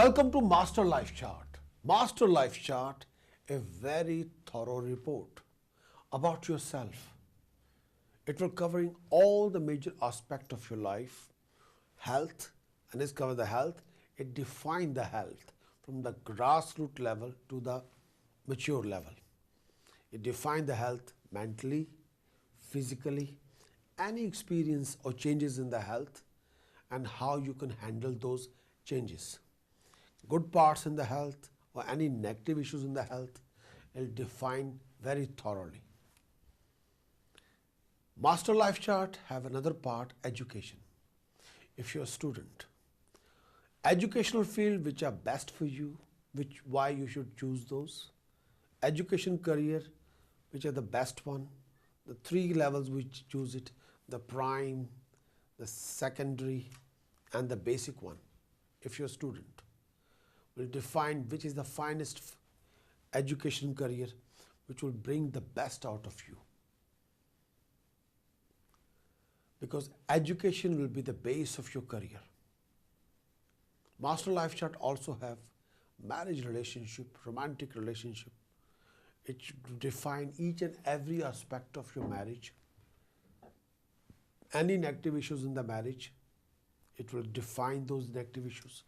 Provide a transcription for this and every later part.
Welcome to Master Life Chart. Master Life Chart, a very thorough report about yourself. It will covering all the major aspects of your life, health, and it's cover the health. It define the health from the grassroots level to the mature level. It define the health mentally, physically, any experience or changes in the health, and how you can handle those changes. Good parts in the health or any negative issues in the health will define very thoroughly. Master Life Chart have another part, education. If you're a student, educational field which are best for you, why you should choose those. Education career, which are the best one. The three levels which choose it, the prime, the secondary, and the basic one. If you're a student, will define which is the finest education career which will bring the best out of you. Because education will be the base of your career. Master Life Chart also have marriage relationship, romantic relationship. It should define each and every aspect of your marriage. Any negative issues in the marriage, it will define those negative issues.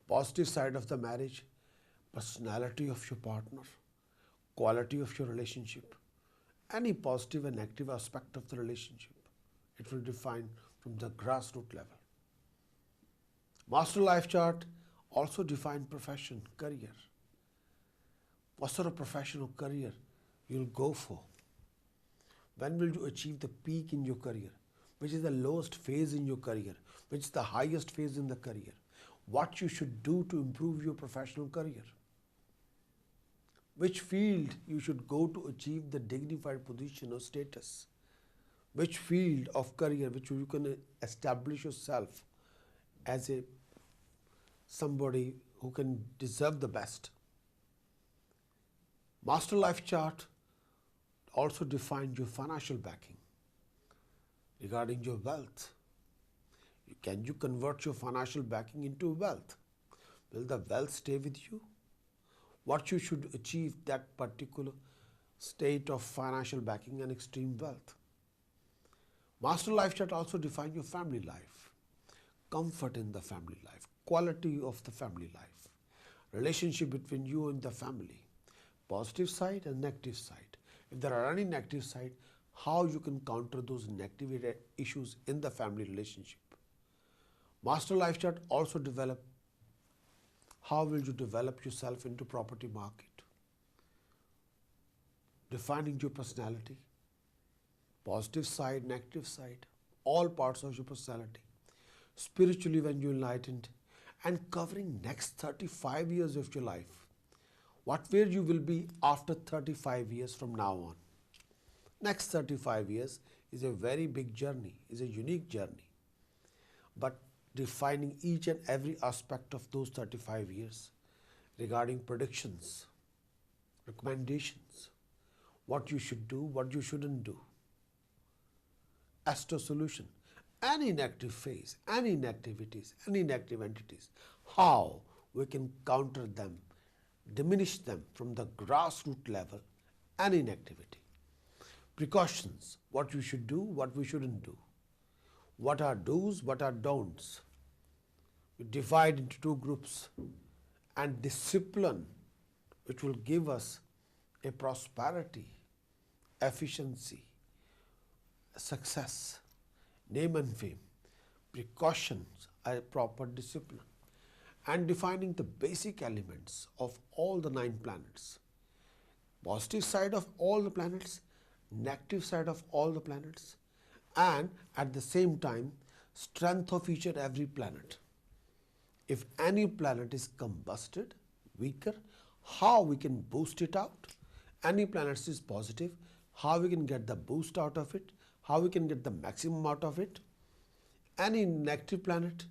Positive side of the marriage, personality of your partner, quality of your relationship, any positive and negative aspect of the relationship, it will define from the grassroots level. Master Life Chart also define profession, career. What sort of profession or career you'll go for? When will you achieve the peak in your career? Which is the lowest phase in your career? Which is the highest phase in the career? What you should do to improve your professional career? Which field you should go to achieve the dignified position or status? Which field of career which you can establish yourself as somebody who can deserve the best? Master Life Chart also defines your financial backing regarding your wealth. Can you convert your financial backing into wealth? Will the wealth stay with you? What you should achieve that particular state of financial backing and extreme wealth? Master Life Chart also defines your family life, comfort in the family life, quality of the family life, relationship between you and the family, positive side and negative side. If there are any negative side, how you can counter those negative issues in the family relationship. Master Life Chart also develop how will you develop yourself into property market, defining your personality, positive side, negative side, all parts of your personality, spiritually when you enlightened, and covering next 35 years of your life. Where you will be after 35 years from now on. Next 35 years is a very big journey, is a unique journey. But defining each and every aspect of those 35 years regarding predictions, recommendations, what you should do, what you shouldn't do. Astro solution, any negative phase, any negativities, any negative entities, how we can counter them, diminish them from the grassroots level, any negativity. Precautions, what you should do, what we shouldn't do. What are do's, what are don'ts. We divide into two groups, and discipline, which will give us a prosperity, efficiency, success, name and fame. Precautions are proper discipline, and defining the basic elements of all the 9 planets. Positive side of all the planets, negative side of all the planets, and at the same time strength of each and every planet. If any planet is combusted, weaker, how we can boost it out? Any planet is positive, how we can get the boost out of it, how we can get the maximum out of it? Any negative planet,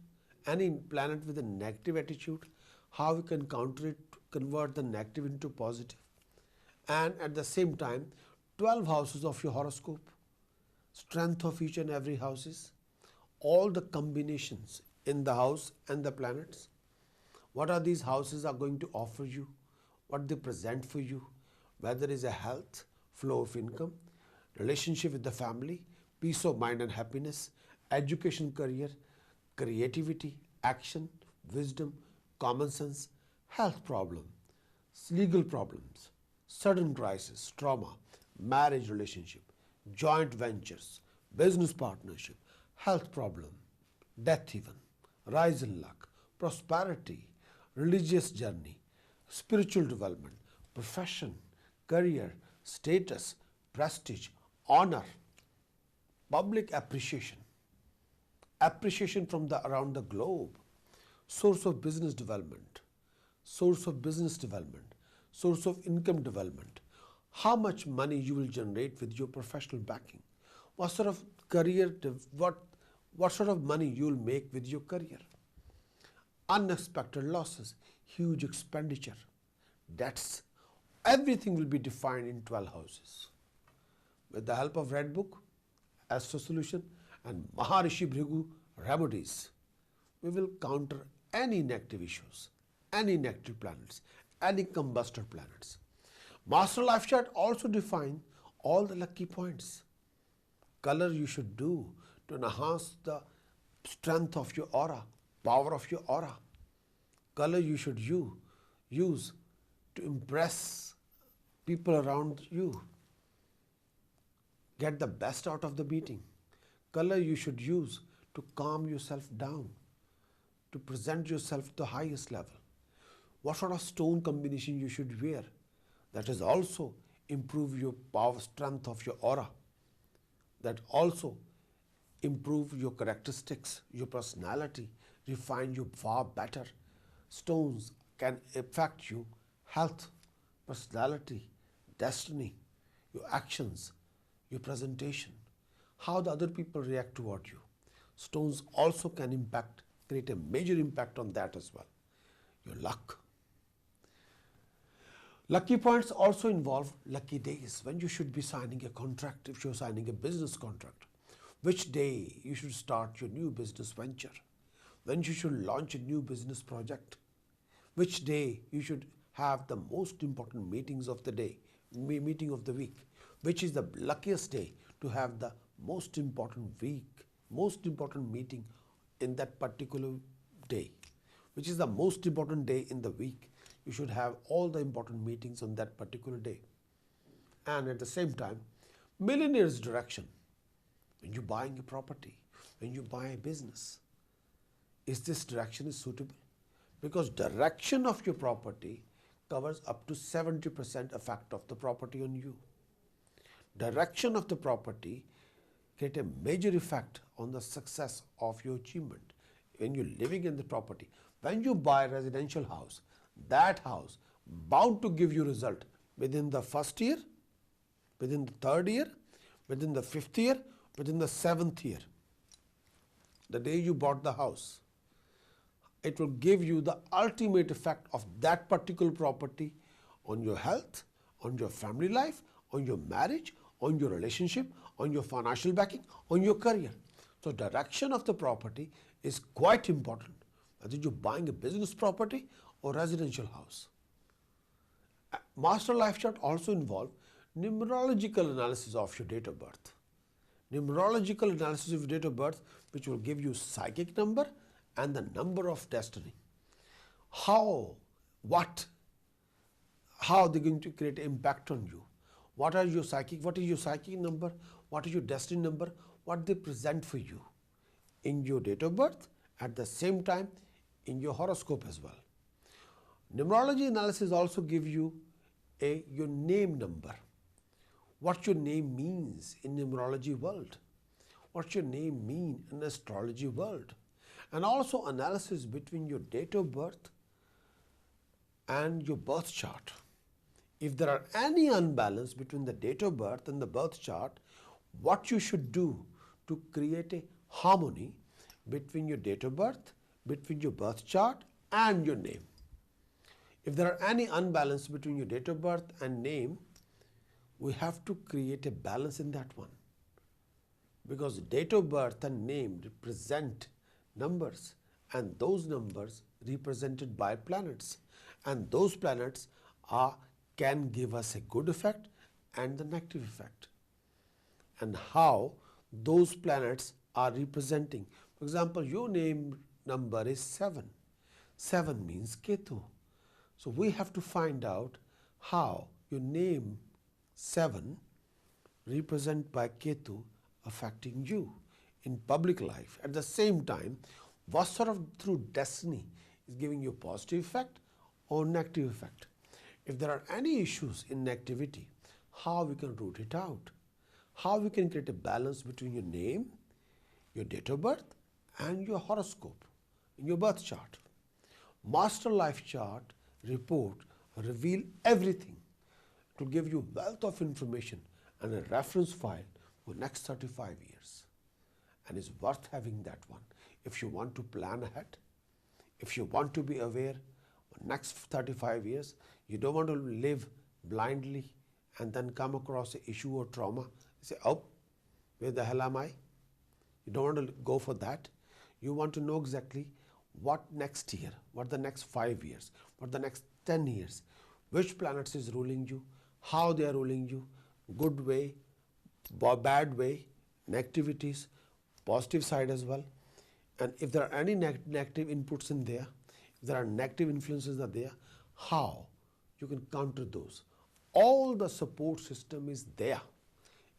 any planet with a negative attitude, how we can counter it, convert the negative into positive? And at the same time, 12 houses of your horoscope, strength of each and every houses, all the combinations in the house and the planets, What are these houses are going to offer you? What they present for you? Whether it is a health, flow of income, relationship with the family, peace of mind and happiness, education, career, creativity, action, wisdom, common sense, health problem, legal problems, sudden crisis, trauma, marriage relationship, joint ventures, business partnership, health problem, death even, rise in luck, prosperity, religious journey, spiritual development, profession, career, status, prestige, honor, public appreciation, appreciation from around the globe, source of business development, source of business development, source of income development, how much money you will generate with your professional backing, what sort of career, what sort of money you will make with your career, unexpected losses, huge expenditure, debts, everything will be defined in 12 houses. With the help of Red Book, Astro Solution and Maharishi Bhrigu remedies, we will counter any negative issues, any negative planets, any combustor planets. Master Life Chart also defines all the lucky points. Color you should do to enhance the strength of your aura, power of your aura. Color you should use to impress people around you. Get the best out of the meeting. Color you should use to calm yourself down, to present yourself to the highest level. What sort of stone combination you should wear, that is also improve your power, strength of your aura, that also improve your characteristics, your personality, refine you far better. Stones can affect you health, personality, destiny, your actions, your presentation, how the other people react toward you. Stones also can create a major impact on that as well. Your luck. Lucky points also involve lucky days, when you should be signing a contract, if you're signing a business contract, which day you should start your new business venture, when you should launch a new business project, which day you should have the most important meetings of the day, meeting of the week, which is the luckiest day to have the most important meeting in that particular day, which is the most important day in the week. You should have all the important meetings on that particular day. And at the same time, millionaire's direction. When you're buying a property, when you buy a business, is this direction is suitable? Because direction of your property covers up to 70% effect of the property on you. Direction of the property create a major effect on the success of your achievement when you're living in the property. When you buy a residential house, that house bound to give you result within the first year, within the third year, within the fifth year, within the seventh year. The day you bought the house, it will give you the ultimate effect of that particular property on your health, on your family life, on your marriage, on your relationship, on your financial backing, on your career. So direction of the property is quite important, whether you're buying a business property or residential house. Master Life Chart also involves numerological analysis of your date of birth. Numerological analysis of date of birth, which will give you psychic number and the number of destiny. How they're going to create impact on you. What is your psychic number? What is your destiny number? What they present for you in your date of birth, at the same time in your horoscope as well. Numerology analysis also give you your name number. What your name means in numerology world. What your name mean in astrology world. And also analysis between your date of birth and your birth chart. If there are any unbalance between the date of birth and the birth chart, what you should do to create a harmony between your date of birth, between your birth chart and your name. If there are any unbalance between your date of birth and name, we have to create a balance in that one. Because date of birth and name represent numbers, and those numbers represented by planets, and those planets can give us a good effect and the negative effect, and how those planets are representing. For example, your name number is 7. 7 means Ketu. So we have to find out how your name 7 represent by Ketu affecting you in public life. At the same time, what sort of through destiny is giving you positive effect or negative effect. If there are any issues in activity, how we can root it out, how we can create a balance between your name, your date of birth, and your horoscope in your birth chart. Master Life Chart report reveal everything to give you wealth of information and a reference file for next 35 years, and is worth having that one if you want to plan ahead, if you want to be aware for next 35 years. You don't want to live blindly and then come across an issue or trauma, you say, oh, where the hell am I? You don't want to go for that. You want to know exactly what next year, what the next 5 years, what the next 10 years, which planets is ruling you, how they are ruling you, good way, bad way, negativities, positive side as well. And if there are any negative inputs in there, if there are negative influences are there, how you can counter those. All the support system is there.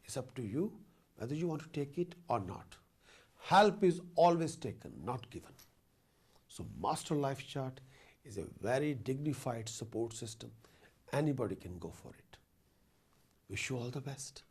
It's up to you whether you want to take it or not. Help is always taken, not given. So Master Life Chart is a very dignified support system. Anybody can go for it. Wish you all the best.